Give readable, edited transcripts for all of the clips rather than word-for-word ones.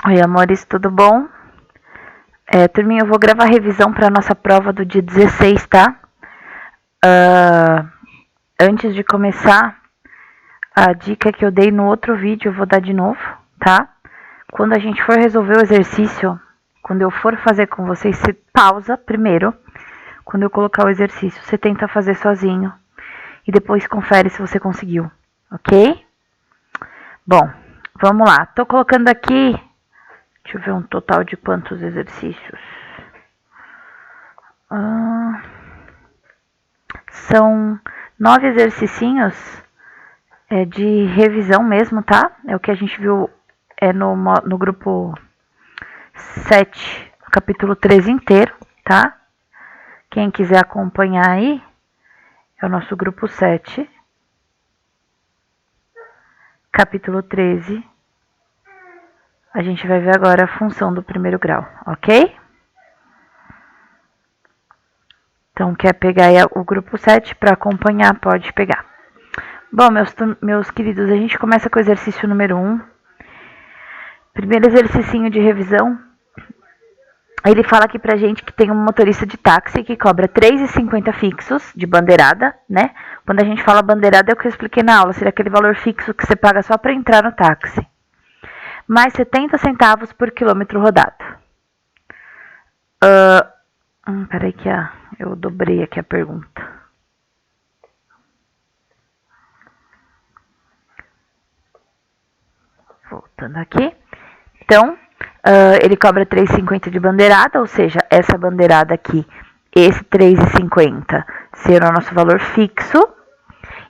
Oi, amores, tudo bom? Turminha, eu vou gravar a revisão para nossa prova do dia 16, tá? Antes de começar, a dica que eu dei no outro vídeo eu vou dar de novo, tá? Quando a gente for resolver o exercício, quando eu for fazer com vocês, você pausa primeiro. Quando eu colocar o exercício, você tenta fazer sozinho e depois confere se você conseguiu, ok? Bom, vamos lá. Tô colocando aqui, deixa eu ver um total de quantos exercícios. São 9 exercicinhos de revisão mesmo, tá? É o que a gente viu no grupo 7, capítulo 13 inteiro, tá? Quem quiser acompanhar aí, é o nosso grupo 7, capítulo 13. A gente vai ver agora a função do primeiro grau, ok? Então, quer pegar aí o grupo 7 para acompanhar, pode pegar. Bom, meus queridos, a gente começa com o exercício número 1. Primeiro exercício de revisão. Ele fala aqui pra gente que tem um motorista de táxi que cobra R$3,50 fixos de bandeirada, né? Quando a gente fala bandeirada é o que eu expliquei na aula, seria aquele valor fixo que você paga só para entrar no táxi. Mais 70 centavos por quilômetro rodado. Peraí que eu dobrei aqui a pergunta. Voltando aqui. Então, ele cobra R$3,50 de bandeirada, ou seja, essa bandeirada aqui, esse R$3,50 será o nosso valor fixo,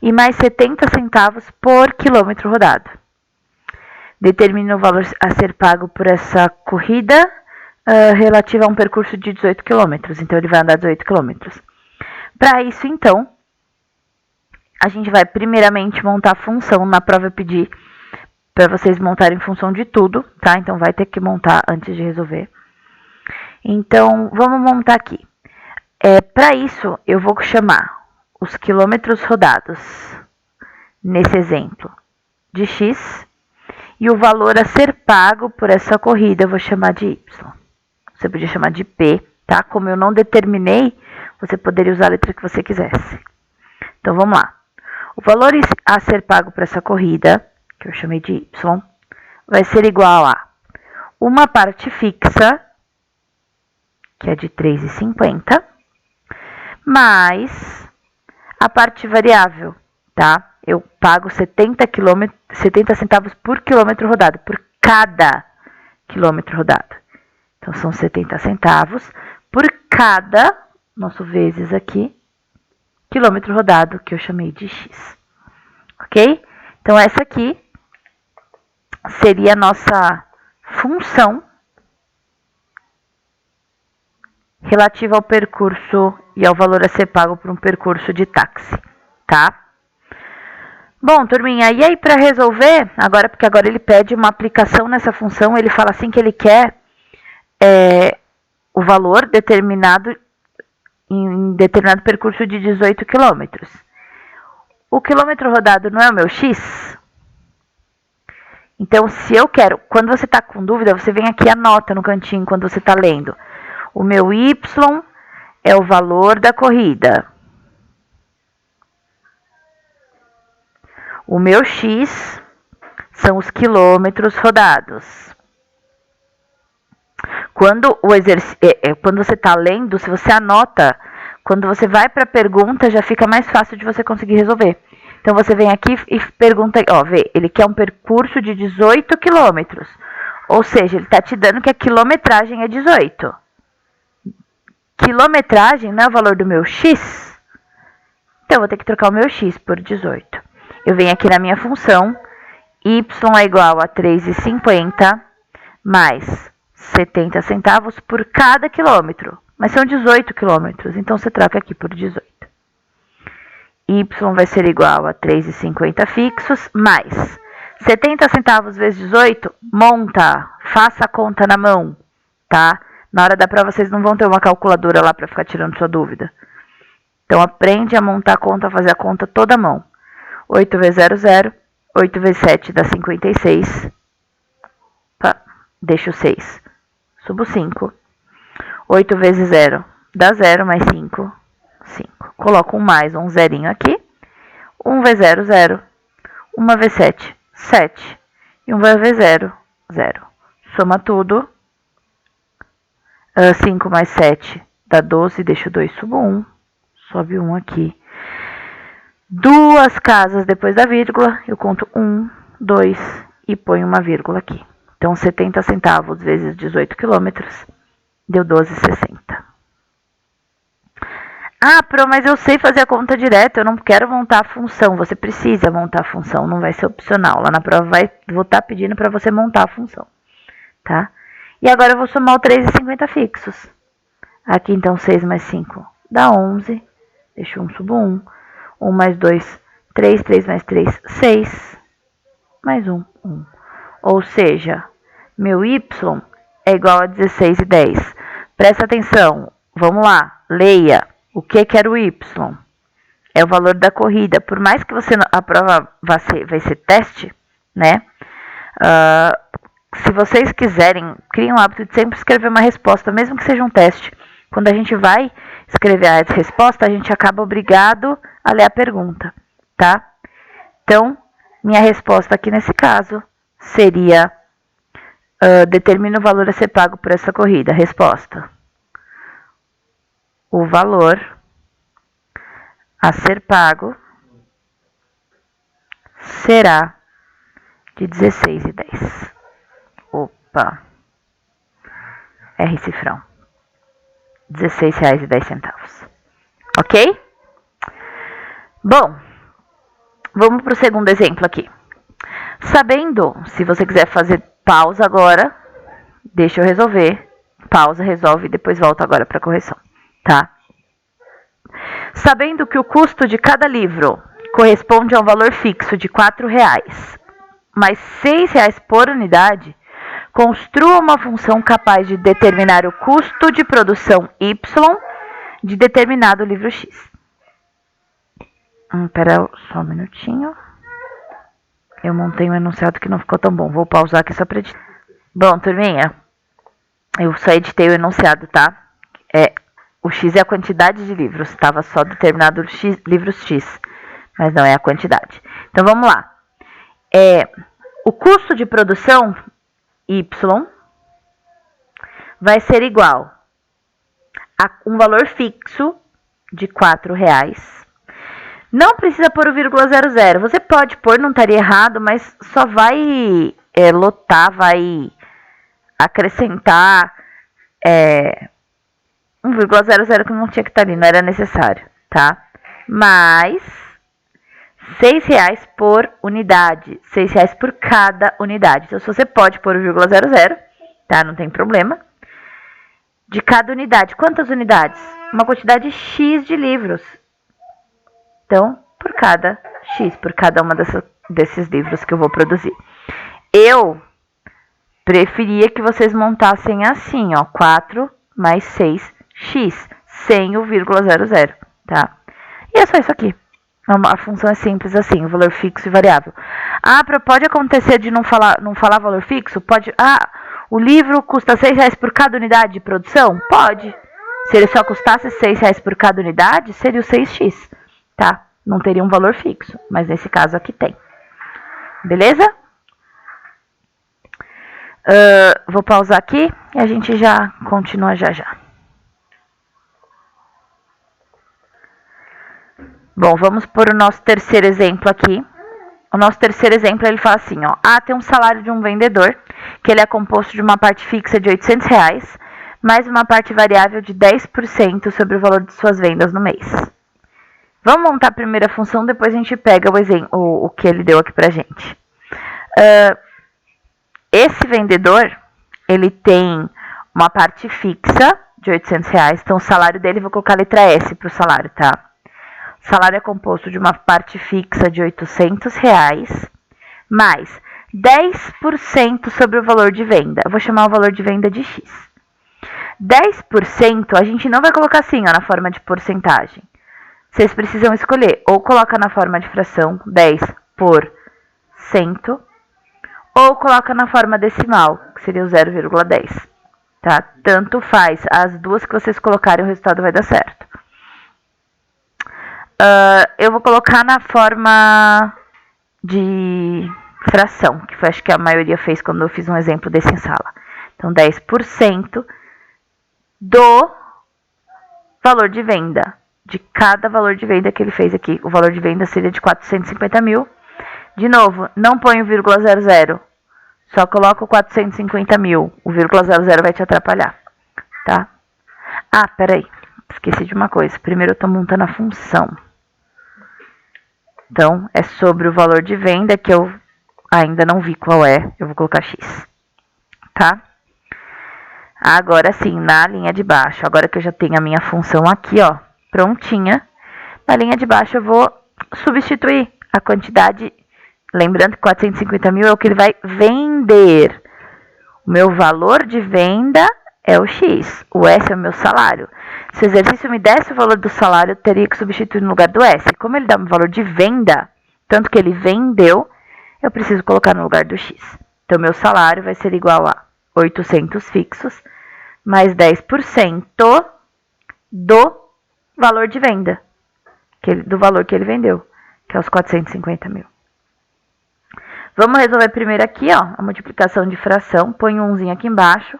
e mais 70 centavos por quilômetro rodado. Determina o valor a ser pago por essa corrida relativa a um percurso de 18 quilômetros. Então, ele vai andar 18 quilômetros. Para isso, então, a gente vai primeiramente montar a função. Na prova eu pedi para vocês montarem função de tudo, tá? Então, vai ter que montar antes de resolver. Então, vamos montar aqui. Para isso, eu vou chamar os quilômetros rodados, nesse exemplo, de X, e o valor a ser pago por essa corrida eu vou chamar de Y. Você podia chamar de P, tá? Como eu não determinei, você poderia usar a letra que você quisesse. Então, vamos lá. O valor a ser pago por essa corrida, que eu chamei de Y, vai ser igual a uma parte fixa, que é de R$3,50, mais a parte variável, tá? Eu pago 70 centavos por quilômetro rodado, por cada quilômetro rodado. Então, são 70 centavos por cada, nosso vezes aqui, quilômetro rodado, que eu chamei de X. Ok? Então, essa aqui seria a nossa função relativa ao percurso e ao valor a ser pago por um percurso de táxi, tá? Bom, turminha, e aí para resolver, porque agora ele pede uma aplicação nessa função, ele fala assim que ele quer o valor determinado em determinado percurso de 18 quilômetros. O quilômetro rodado não é o meu X? Então, se eu quero, quando você está com dúvida, você vem aqui e anota no cantinho quando você está lendo. O meu Y é o valor da corrida. O meu X são os quilômetros rodados. Quando você está lendo, se você anota, quando você vai para a pergunta, já fica mais fácil de você conseguir resolver. Então, você vem aqui e pergunta, vê, ele quer um percurso de 18 quilômetros. Ou seja, ele está te dando que a quilometragem é 18. Quilometragem não é o valor do meu X? Então, eu vou ter que trocar o meu X por 18. Eu venho aqui na minha função, Y é igual a R$3,50 mais 70 centavos por cada quilômetro. Mas são 18 quilômetros, então você troca aqui por 18. Y vai ser igual a R$3,50 fixos, mais 70 centavos vezes 18, monta, faça a conta na mão, tá? Na hora da prova vocês não vão ter uma calculadora lá para ficar tirando sua dúvida. Então, aprende a montar a conta, fazer a conta toda à mão. 8 vezes 0, 0. 8 vezes 7 dá 56. deixo 6, subo 5. 8 vezes 0 dá 0, mais 5, 5. Coloco um mais, um zerinho aqui. 1 vezes 0, 0. 1 vezes 7, 7. E 1 vezes 0, 0. Soma tudo. 5 mais 7 dá 12, deixo 2, subo 1. Sobe 1 aqui. 2 casas depois da vírgula, eu conto 1, 2 e ponho uma vírgula aqui. Então, 70 centavos vezes 18 quilômetros deu 12,60. Ah, Pro, mas eu sei fazer a conta direta, eu não quero montar a função. Você precisa montar a função, não vai ser opcional. Lá na prova vou estar pedindo para você montar a função, tá? E agora eu vou somar o 3,50 fixos. Aqui, então, 6 mais 5 dá 11. Deixo 1, subo 1. 1 mais 2, 3. 3 mais 3, 6. Mais 1, 1. Ou seja, meu y é igual a 16,10. Presta atenção, vamos lá, leia. O que era o y? É o valor da corrida. Por mais que a prova vai ser teste, né? Se vocês quiserem, criem o hábito de sempre escrever uma resposta, mesmo que seja um teste. Quando a gente vai escrever a resposta, a gente acaba obrigado a ler a pergunta, tá? Então, minha resposta aqui nesse caso seria: determina o valor a ser pago por essa corrida. Resposta: o valor a ser pago será de 16,10. Opa! R cifrão. R$16,10. Ok? Bom, vamos para o segundo exemplo aqui. Sabendo, se você quiser fazer pausa agora, deixa eu resolver. Pausa, resolve e depois volta agora para a correção, tá? Sabendo que o custo de cada livro corresponde a um valor fixo de R$4, mais R$6 por unidade, construa uma função capaz de determinar o custo de produção Y de determinado livro X. Espera só um minutinho. Eu montei um enunciado que não ficou tão bom. Vou pausar aqui só para editar. Bom, turminha, eu só editei o enunciado, tá? O X é a quantidade de livros. Estava só determinado livros X, mas não é a quantidade. Então, vamos lá. O custo de produção Y vai ser igual a um valor fixo de R$4. Não precisa pôr o vírgula 00. Você pode pôr, não estaria errado, mas só vai lotar, vai acrescentar 1,00 que não tinha que estar ali, não era necessário, tá? Mas R$6 por unidade, R$6 por cada unidade. Então, se você pode pôr o vírgula 00, tá? Não tem problema. De cada unidade. Quantas unidades? Uma quantidade X de livros. Então, por cada X, por cada uma desses livros que eu vou produzir. Eu preferia que vocês montassem assim, ó, 4 mais 6x, sem o vírgula 00, tá? E é só isso aqui. A função é simples assim, o valor fixo e variável. Ah, pode acontecer de não falar valor fixo? Pode. Ah, o livro custa R$6 por cada unidade de produção? Pode. Se ele só custasse R$6 por cada unidade, seria o 6x, tá? Não teria um valor fixo, mas nesse caso aqui tem. Beleza? Vou pausar aqui e a gente já continua já já. Bom, vamos por o nosso terceiro exemplo aqui. O nosso terceiro exemplo, ele fala assim, ó. Tem um salário de um vendedor, que ele é composto de uma parte fixa de R$800, mais uma parte variável de 10% sobre o valor de suas vendas no mês. Vamos montar a primeira função, depois a gente pega o que ele deu aqui pra gente. Esse vendedor, ele tem uma parte fixa de R$800, então o salário dele, vou colocar a letra S para o salário, tá? O salário é composto de uma parte fixa de R$800, mais 10% sobre o valor de venda. Eu vou chamar o valor de venda de X. 10% a gente não vai colocar assim, ó, na forma de porcentagem. Vocês precisam escolher, ou coloca na forma de fração, 10%, ou coloca na forma decimal, que seria o 0,10. Tá? Tanto faz. As duas que vocês colocarem, o resultado vai dar certo. Eu vou colocar na forma de fração, que foi acho que a maioria fez quando eu fiz um exemplo desse em sala. Então, 10% do valor de venda, de cada valor de venda que ele fez aqui. O valor de venda seria de 450 mil. De novo, não põe o 0,00, só coloca o 450 mil. O 0,00 vai te atrapalhar, tá? Ah, peraí, esqueci de uma coisa. Primeiro eu tô montando a função. Então, é sobre o valor de venda, que eu ainda não vi qual é. Eu vou colocar X, tá? Agora sim, na linha de baixo, agora que eu já tenho a minha função aqui, ó, prontinha. Na linha de baixo eu vou substituir a quantidade, lembrando que 450 mil é o que ele vai vender. O meu valor de venda é o X, o S é o meu salário. Se o exercício me desse o valor do salário, eu teria que substituir no lugar do S. Como ele dá um valor de venda, tanto que ele vendeu, eu preciso colocar no lugar do X. Então, meu salário vai ser igual a 800 fixos, mais 10% do valor de venda, do valor que ele vendeu, que é os 450 mil. Vamos resolver primeiro aqui, ó, a multiplicação de fração. Põe um 1zinho aqui embaixo,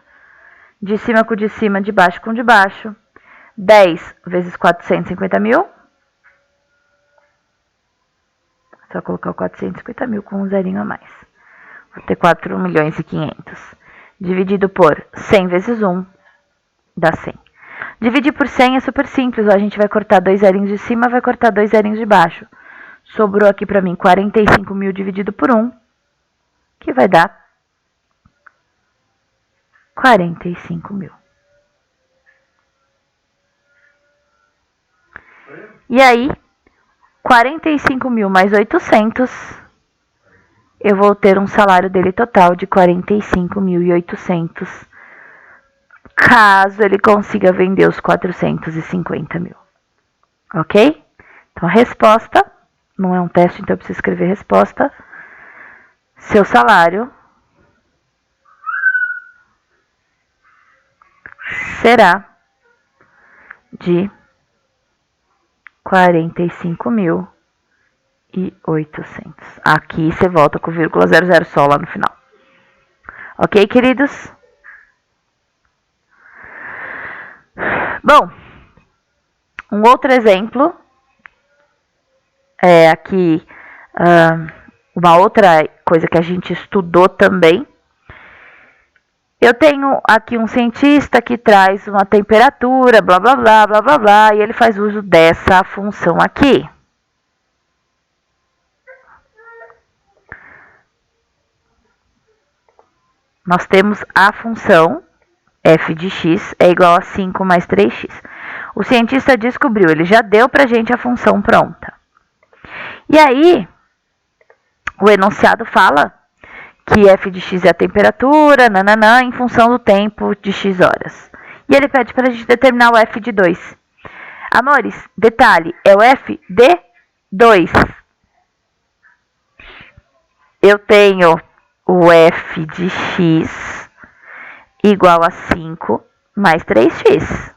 de cima com de cima, de baixo com de baixo. 10 vezes 450 mil. Só colocar o 450 mil com um zerinho a mais. Vou ter 4 milhões e 500. Dividido por 100 vezes 1, dá 100. Dividir por 100 é super simples. A gente vai cortar 2 zerinhos de cima, vai cortar 2 zerinhos de baixo. Sobrou aqui para mim 45 mil dividido por 1, que vai dar 45 mil. E aí, 45 mil mais 800, eu vou ter um salário dele total de 45.800, caso ele consiga vender os 450 mil. Ok? Então, a resposta, não é um teste, então eu preciso escrever resposta. Seu salário será de 45.800. Aqui você volta com 0,00 só lá no final. Ok, queridos? Bom, um outro exemplo é aqui uma outra coisa que a gente estudou também. Eu tenho aqui um cientista que traz uma temperatura, blá, blá, blá, blá, blá, blá, e ele faz uso dessa função aqui. Nós temos a função f de x é igual a 5 mais 3x. O cientista descobriu, ele já deu pra gente a função pronta. E aí, o enunciado fala que f de x é a temperatura, nananã, em função do tempo de x horas. E ele pede para a gente determinar o f de 2. Amores, detalhe, é o f de 2. Eu tenho o f de x igual a 5 mais 3x.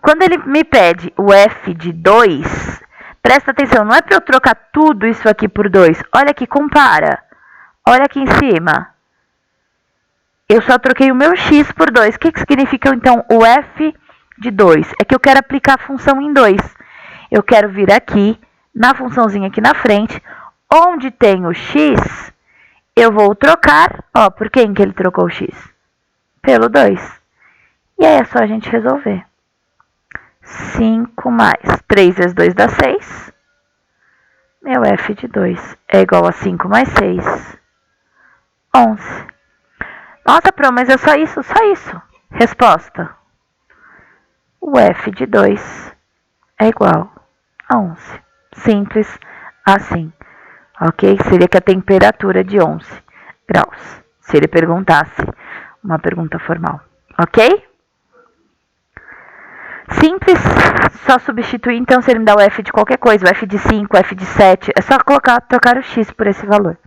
Quando ele me pede o f de 2, presta atenção, não é para eu trocar tudo isso aqui por 2. Olha aqui, compara. Olha aqui em cima. Eu só troquei o meu x por 2. O que significa, então, o f de 2? É que eu quero aplicar a função em 2. Eu quero vir aqui, na funçãozinha aqui na frente, onde tem o x, eu vou trocar, ó, por quem que ele trocou o x? Pelo 2. E aí é só a gente resolver. 5 mais 3 vezes 2 dá 6. Meu f de 2 é igual a 5 mais 6, 11. Nossa, Pro, mas é só isso? Só isso. Resposta. O f de 2 é igual a 11. Simples assim. Ok? Seria que a temperatura é de 11 graus. Se ele perguntasse uma pergunta formal. Ok? Simples. Só substituir, então, se ele me dá o f de qualquer coisa, o f de 5, o f de 7, é só trocar o x por esse valor.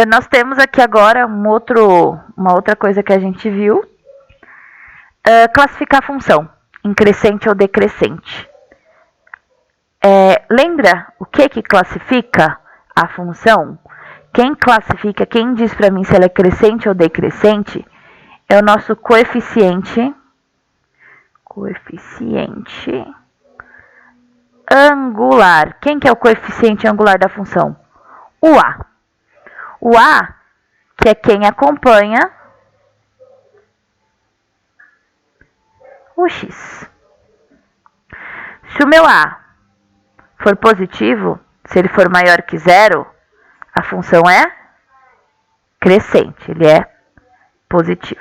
Nós temos aqui agora uma outra coisa que a gente viu. Classificar a função em crescente ou decrescente. Lembra o que classifica a função? Quem classifica, quem diz para mim se ela é crescente ou decrescente, é o nosso coeficiente angular. Quem que é o coeficiente angular da função? O A. O A, que é quem acompanha o X. Se o meu A for positivo, se ele for maior que zero, a função é crescente, ele é positivo.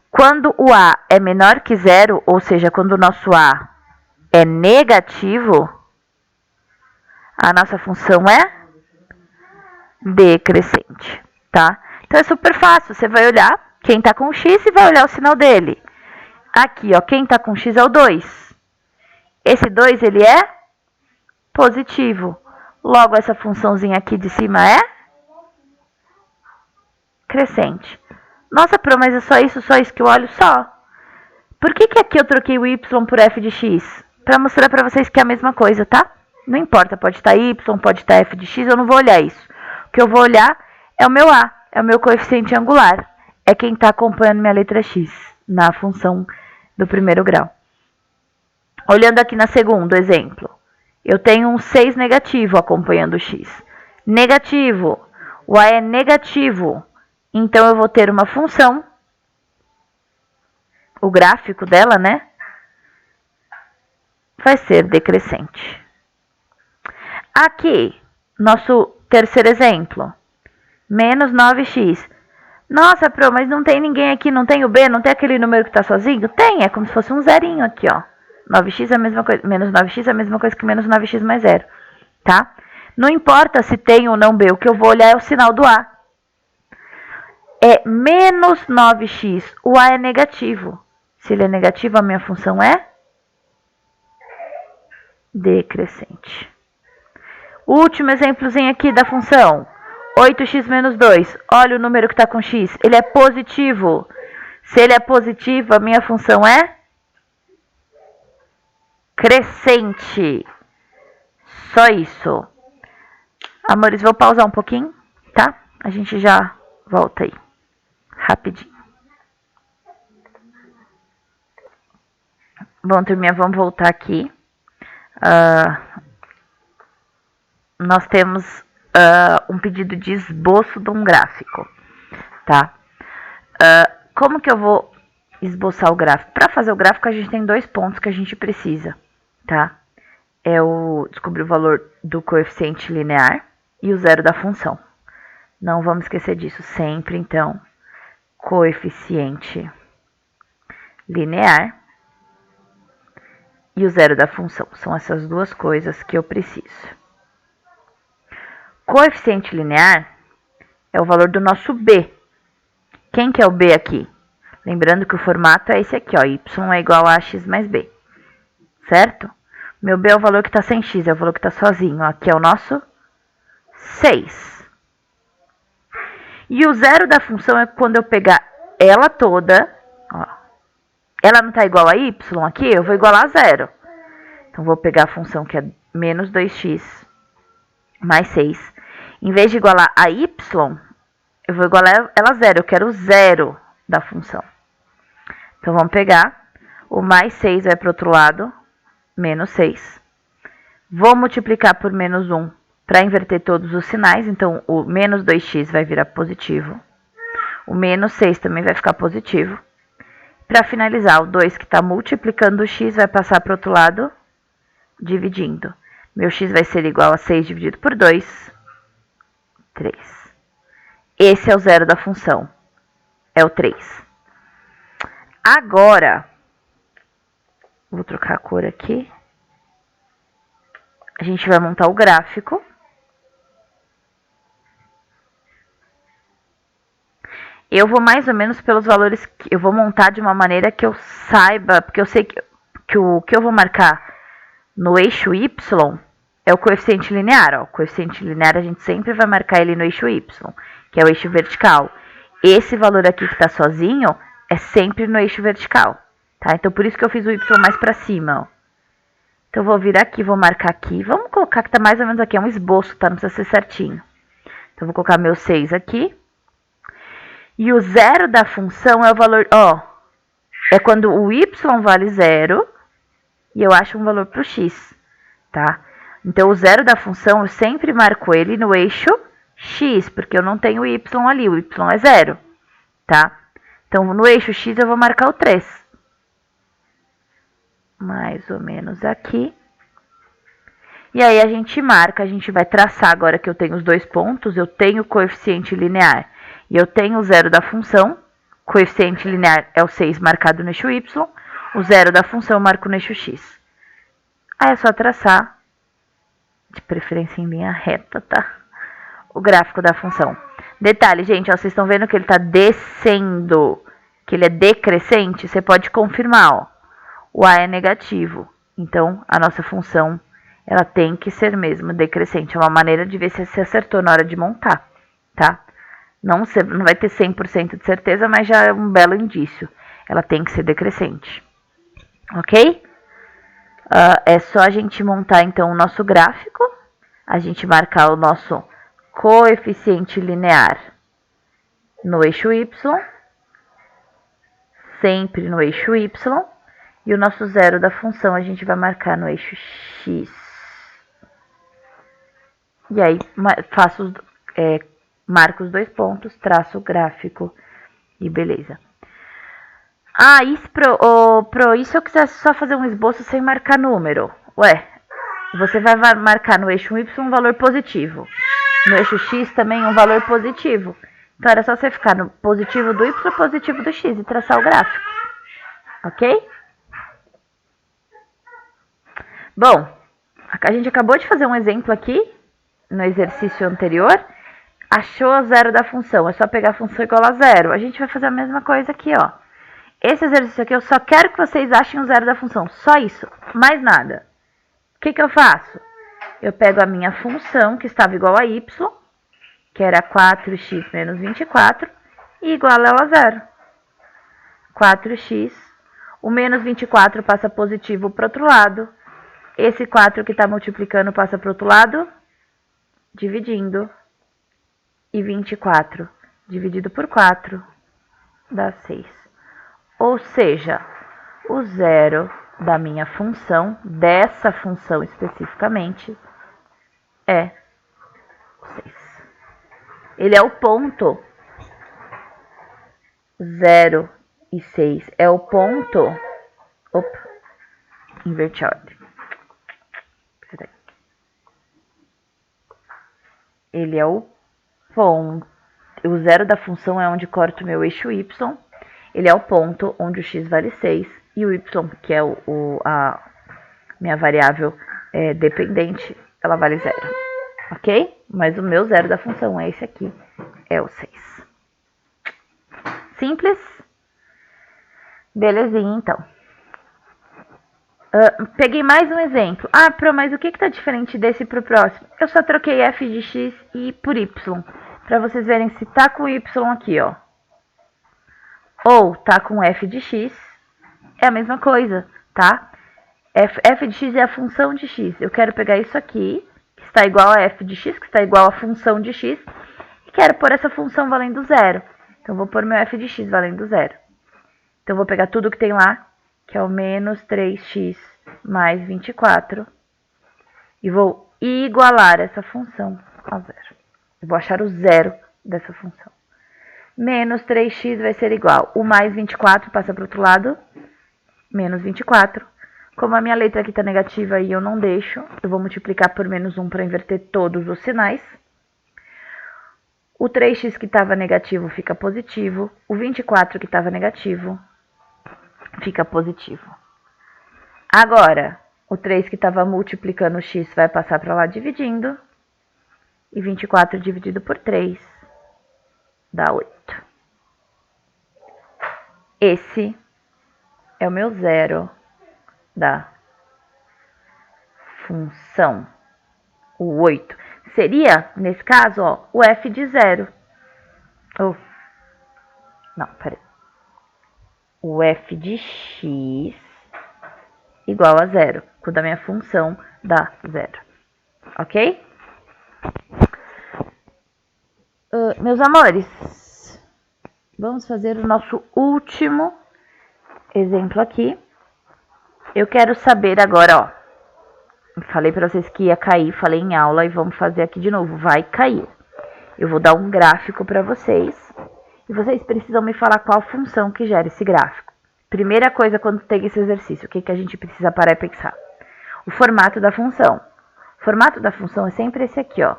Quando o A é menor que zero, ou seja, quando o nosso A é negativo, a nossa função é decrescente, tá? Então é super fácil, você vai olhar quem está com X e vai olhar o sinal dele. Aqui, ó, quem está com X é o 2. Esse 2, ele é positivo. Logo, essa funçãozinha aqui de cima é crescente. Nossa, Pro, mas é só isso que eu olho? Só. Por que aqui eu troquei o Y por F de X? Para mostrar para vocês que é a mesma coisa, tá? Não importa, pode estar Y, pode estar F de X, eu não vou olhar isso. O que eu vou olhar é o meu A, é o meu coeficiente angular. É quem está acompanhando minha letra X na função do primeiro grau. Olhando aqui na segundo exemplo, eu tenho um 6 negativo acompanhando o X. Negativo, o A é negativo, então eu vou ter uma função, o gráfico dela, né, vai ser decrescente. Aqui, nosso terceiro exemplo, menos 9x. Nossa, Pro, mas não tem ninguém aqui, não tem o B, não tem aquele número que está sozinho? Tem, é como se fosse um zerinho aqui, ó. 9x é a mesma coisa, menos 9x é a mesma coisa que menos 9x mais 0, tá? Não importa se tem ou não B, o que eu vou olhar é o sinal do A. É menos 9x, o A é negativo. Se ele é negativo, a minha função é decrescente. Último exemplozinho aqui da função. 8x menos 2. Olha o número que está com x. Ele é positivo. Se ele é positivo, a minha função é crescente. Só isso. Amores, vou pausar um pouquinho, tá? A gente já volta aí. Rapidinho. Bom, turminha, vamos voltar aqui. Nós temos um pedido de esboço de um gráfico, tá? Como que eu vou esboçar o gráfico? Para fazer o gráfico, a gente tem 2 pontos que a gente precisa, tá? É descobrir o valor do coeficiente linear e o zero da função. Não vamos esquecer disso sempre, então, coeficiente linear e o zero da função. São essas duas coisas que eu preciso. Coeficiente linear é o valor do nosso B. Quem que é o B aqui? Lembrando que o formato é esse aqui, ó, y é igual a x mais b, certo? Meu B é o valor que está sem x, é o valor que está sozinho. Ó, aqui é o nosso 6. E o zero da função é quando eu pegar ela toda, ó, ela não está igual a y aqui, eu vou igualar a zero. Então, vou pegar a função que é menos 2x mais 6. Em vez de igualar a y, eu vou igualar ela a zero. Eu quero o zero da função. Então, vamos pegar o mais 6 vai para o outro lado, menos 6. Vou multiplicar por menos 1 para inverter todos os sinais. Então, o menos 2x vai virar positivo. O menos 6 também vai ficar positivo. Para finalizar, o 2 que está multiplicando o x vai passar para o outro lado, dividindo. Meu x vai ser igual a 6 dividido por 2, 3. Esse é o zero da função, é o 3. Agora, vou trocar a cor aqui. A gente vai montar o gráfico. Eu vou mais ou menos pelos valores que eu vou montar de uma maneira que eu saiba, porque eu sei que o que eu vou marcar no eixo Y é o coeficiente linear. Ó. O coeficiente linear a gente sempre vai marcar ele no eixo y, que é o eixo vertical. Esse valor aqui que está sozinho é sempre no eixo vertical. Tá? Então, por isso que eu fiz o y mais para cima. Ó. Então, eu vou vir aqui, vou marcar aqui. Vamos colocar que está mais ou menos aqui, é um esboço, tá? Não precisa ser certinho. Então, vou colocar meu 6 aqui. E o zero da função é o valor, ó, é quando o y vale 0 e eu acho um valor para o x, tá? Então, o zero da função, eu sempre marco ele no eixo x, porque eu não tenho y ali, o y é 0, tá? Então, no eixo x eu vou marcar o 3. Mais ou menos aqui. E aí a gente marca, a gente vai traçar agora que eu tenho os dois pontos, eu tenho o coeficiente linear e eu tenho o zero da função. O coeficiente linear é o 6 marcado no eixo y, o zero da função eu marco no eixo x. Aí é só traçar, de preferência em linha reta, tá? O gráfico da função. Detalhe, gente, ó, vocês estão vendo que ele está descendo, que ele é decrescente? Você pode confirmar, ó. O a é negativo, então a nossa função ela tem que ser mesmo decrescente. É uma maneira de ver se você acertou na hora de montar, tá? Não vai ter 100% de certeza, mas já é um belo indício. Ela tem que ser decrescente, ok? É só a gente montar, então, o nosso gráfico. A gente marcar o nosso coeficiente linear no eixo y. Sempre no eixo y. E o nosso zero da função a gente vai marcar no eixo x. E aí, marco os dois pontos, traço o gráfico e beleza. Ah, isso, e se eu quisesse só fazer um esboço sem marcar número? Ué, você vai marcar no eixo y um valor positivo. No eixo x também um valor positivo. Então, era só você ficar no positivo do y e positivo do x e traçar o gráfico. Ok? Bom, a gente acabou de fazer um exemplo aqui, no exercício anterior. Achou o zero da função, é só pegar a função igual a zero. A gente vai fazer a mesma coisa aqui, ó. Esse exercício aqui eu só quero que vocês achem o zero da função, só isso, mais nada. O que eu faço? Eu pego a minha função, que estava igual a y, que era 4x menos 24, e igualo ela a zero. 4x, o menos 24 passa positivo para o outro lado. Esse 4 que está multiplicando passa para o outro lado, dividindo. E 24 dividido por 4 dá 6. Ou seja, o zero da minha função, dessa função especificamente, é 6. Ele é o ponto 0 e 6. É o ponto... Opa, inverti a ordem. Ele é o ponto... O zero da função é onde corta o meu eixo y. Ele é o ponto onde o x vale 6 e o y, que é a minha variável dependente, ela vale 0. Ok? Mas o meu zero da função é esse aqui, é o 6. Simples? Belezinha, então. Peguei mais um exemplo. Ah, mas o que está diferente desse para o próximo? Eu só troquei f de x e por y, para vocês verem se tá com y aqui, ó. Ou tá com f de x, é a mesma coisa, tá? F de x é a função de x. Eu quero pegar isso aqui, que está igual a f de x, que está igual a função de x, e quero pôr essa função valendo 0. Então, vou pôr meu f de x valendo 0. Então, vou pegar tudo que tem lá, que é o menos 3x mais 24, e vou igualar essa função a 0. Eu vou achar o zero dessa função. Menos 3x vai ser igual. O mais 24 passa para o outro lado, menos 24. Como a minha letra aqui está negativa e eu não deixo, eu vou multiplicar por menos 1 para inverter todos os sinais. O 3x que estava negativo fica positivo. O 24 que estava negativo fica positivo. Agora, o 3 que estava multiplicando o x vai passar para lá dividindo. E 24 dividido por 3 dá 8. Esse é o meu zero da função. o 8. Seria, nesse caso, ó, o f de 0. Oh. Não, peraí. O f de x igual a 0, quando a minha função dá 0. Ok? Meus amores, vamos fazer o nosso último exemplo aqui. Eu quero saber agora, ó. Falei para vocês que ia cair, falei em aula e vamos fazer aqui de novo. Vai cair. Eu vou dar um gráfico para vocês e vocês precisam me falar qual função que gera esse gráfico. Primeira coisa quando tem esse exercício, o que a gente precisa parar e pensar? O formato da função. O formato da função é sempre esse aqui, ó.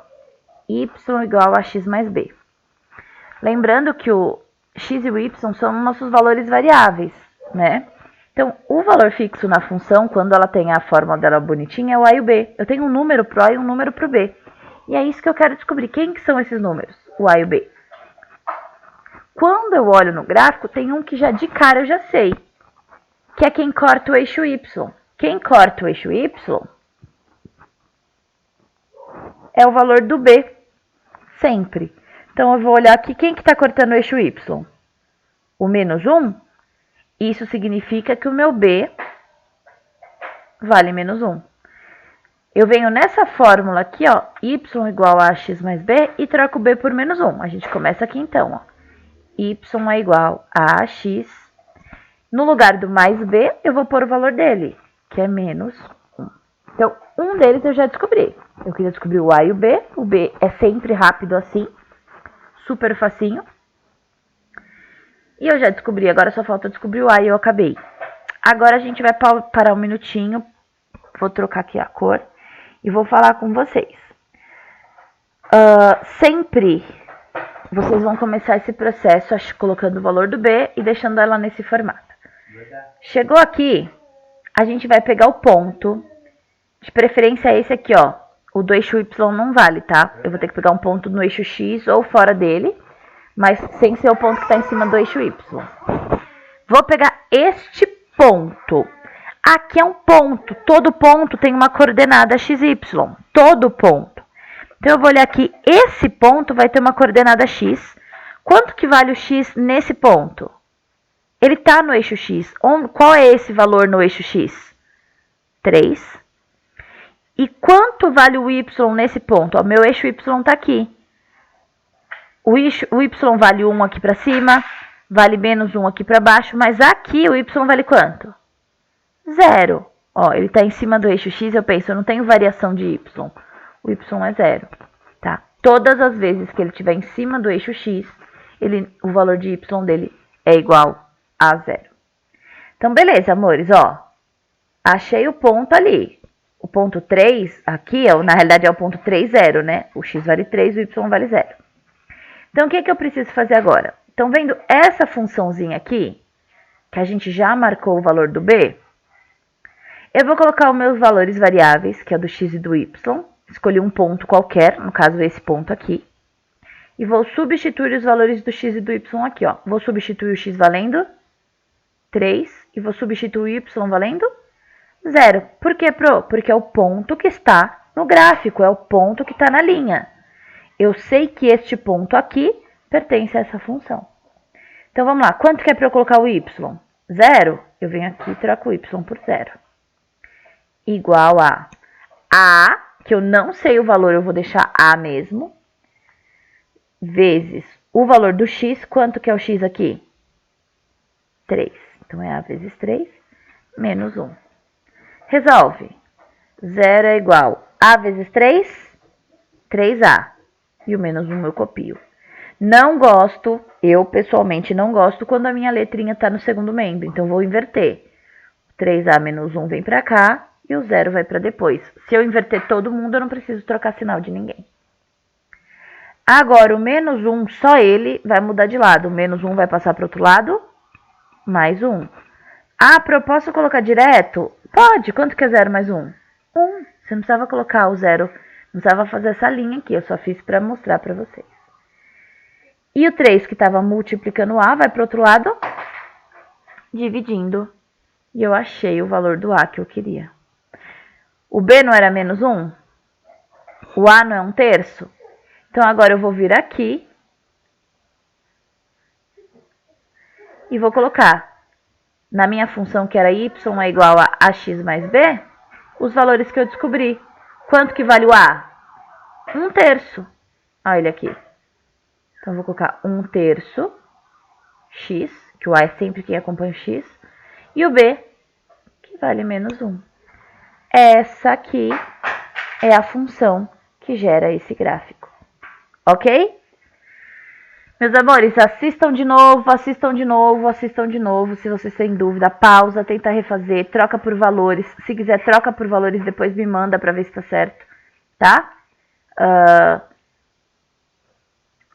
Y igual a x mais b. Lembrando que o x e o y são nossos valores variáveis, né? Então, o valor fixo na função, quando ela tem a fórmula dela bonitinha, é o a e o b. Eu tenho um número pro a e um número pro b. E é isso que eu quero descobrir. Quem que são esses números? O a e o b. Quando eu olho no gráfico, tem um que já de cara eu já sei, que é quem corta o eixo y. Quem corta o eixo y é o valor do b, sempre. Então, eu vou olhar aqui, quem que está cortando o eixo y? O menos 1? Isso significa que o meu b vale menos 1. Eu venho nessa fórmula aqui, ó, y igual a x mais b, e troco o b por menos 1. A gente começa aqui então, ó. Y é igual a x. No lugar do mais b, eu vou pôr o valor dele, que é menos 1. Então, um deles eu já descobri. Eu queria descobrir o a e o b. O b é sempre rápido assim, super facinho. E eu já descobri, agora só falta descobrir o a e eu acabei. Agora a gente vai parar um minutinho. Vou trocar aqui a cor e vou falar com vocês. Sempre vocês vão começar esse processo colocando o valor do b e deixando ela nesse formato. Chegou aqui, a gente vai pegar o ponto. De preferência esse aqui, ó. O do eixo y não vale, tá? Eu vou ter que pegar um ponto no eixo x ou fora dele, mas sem ser o ponto que está em cima do eixo y. Vou pegar este ponto. Aqui é um ponto. Todo ponto tem uma coordenada xy. Todo ponto. Então, eu vou olhar aqui. Esse ponto vai ter uma coordenada x. Quanto que vale o x nesse ponto? Ele está no eixo x. Qual é esse valor no eixo x? 3. E quanto vale o y nesse ponto? O meu eixo y está aqui. O y vale 1 aqui para cima, vale menos 1 aqui para baixo, mas aqui o y vale quanto? 0. Ó, ele está em cima do eixo x, eu penso, eu não tenho variação de y. O y é 0, tá? Todas as vezes que ele estiver em cima do eixo x, o valor de y dele é igual a 0. Então, beleza, amores, ó. Achei o ponto ali. O ponto 3 aqui, na realidade, é o ponto 3, 0, né? O x vale 3, o y vale 0. Então, o que eu preciso fazer agora? Estão vendo essa funçãozinha aqui, que a gente já marcou o valor do b? Eu vou colocar os meus valores variáveis, que é do x e do y. Escolhi um ponto qualquer, no caso esse ponto aqui. E vou substituir os valores do x e do y aqui, ó. Vou substituir o x valendo 3 e vou substituir o y valendo 0. Por quê, Pro? Porque é o ponto que está no gráfico, é o ponto que está na linha. Eu sei que este ponto aqui pertence a essa função. Então, vamos lá. Quanto que é para eu colocar o y? 0. Eu venho aqui e troco o y por 0. Igual a que eu não sei o valor, eu vou deixar a mesmo, vezes o valor do x. Quanto que é o x aqui? 3. Então, é a vezes 3, menos 1. Resolve. 0 é igual a vezes 3, 3a. E o menos 1 eu copio. Não gosto, eu pessoalmente não gosto, quando a minha letrinha está no segundo membro. Então, vou inverter. 3a menos 1 vem para cá e o 0 vai para depois. Se eu inverter todo mundo, eu não preciso trocar sinal de ninguém. Agora, o menos 1, só ele vai mudar de lado. O menos 1 vai passar para o outro lado, mais 1. Posso colocar direto? Pode. Quanto que é 0 mais 1? 1. Você não precisava colocar o 0, não precisava fazer essa linha aqui. Eu só fiz para mostrar para vocês. E o 3 que estava multiplicando a vai para o outro lado, dividindo. E eu achei o valor do a que eu queria. O b não era menos 1? O A não é 1/3? Então, agora eu vou vir aqui e vou colocar na minha função que era y é igual a ax mais b, os valores que eu descobri. Quanto que vale o A? 1/3. Olha ele aqui. Então, eu vou colocar 1/3 x, que o A é sempre quem acompanha o x, e o B, que vale menos 1. Essa aqui é a função que gera esse gráfico. Ok? Meus amores, assistam de novo, assistam de novo, assistam de novo. Se vocês têm dúvida, pausa, tenta refazer, troca por valores. Se quiser, troca por valores, depois me manda para ver se tá certo, tá?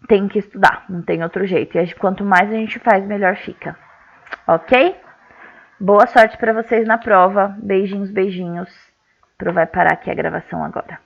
Tem que estudar, não tem outro jeito. E quanto mais a gente faz, melhor fica. Ok? Boa sorte para vocês na prova. Beijinhos, beijinhos. Pro vai parar aqui a gravação agora.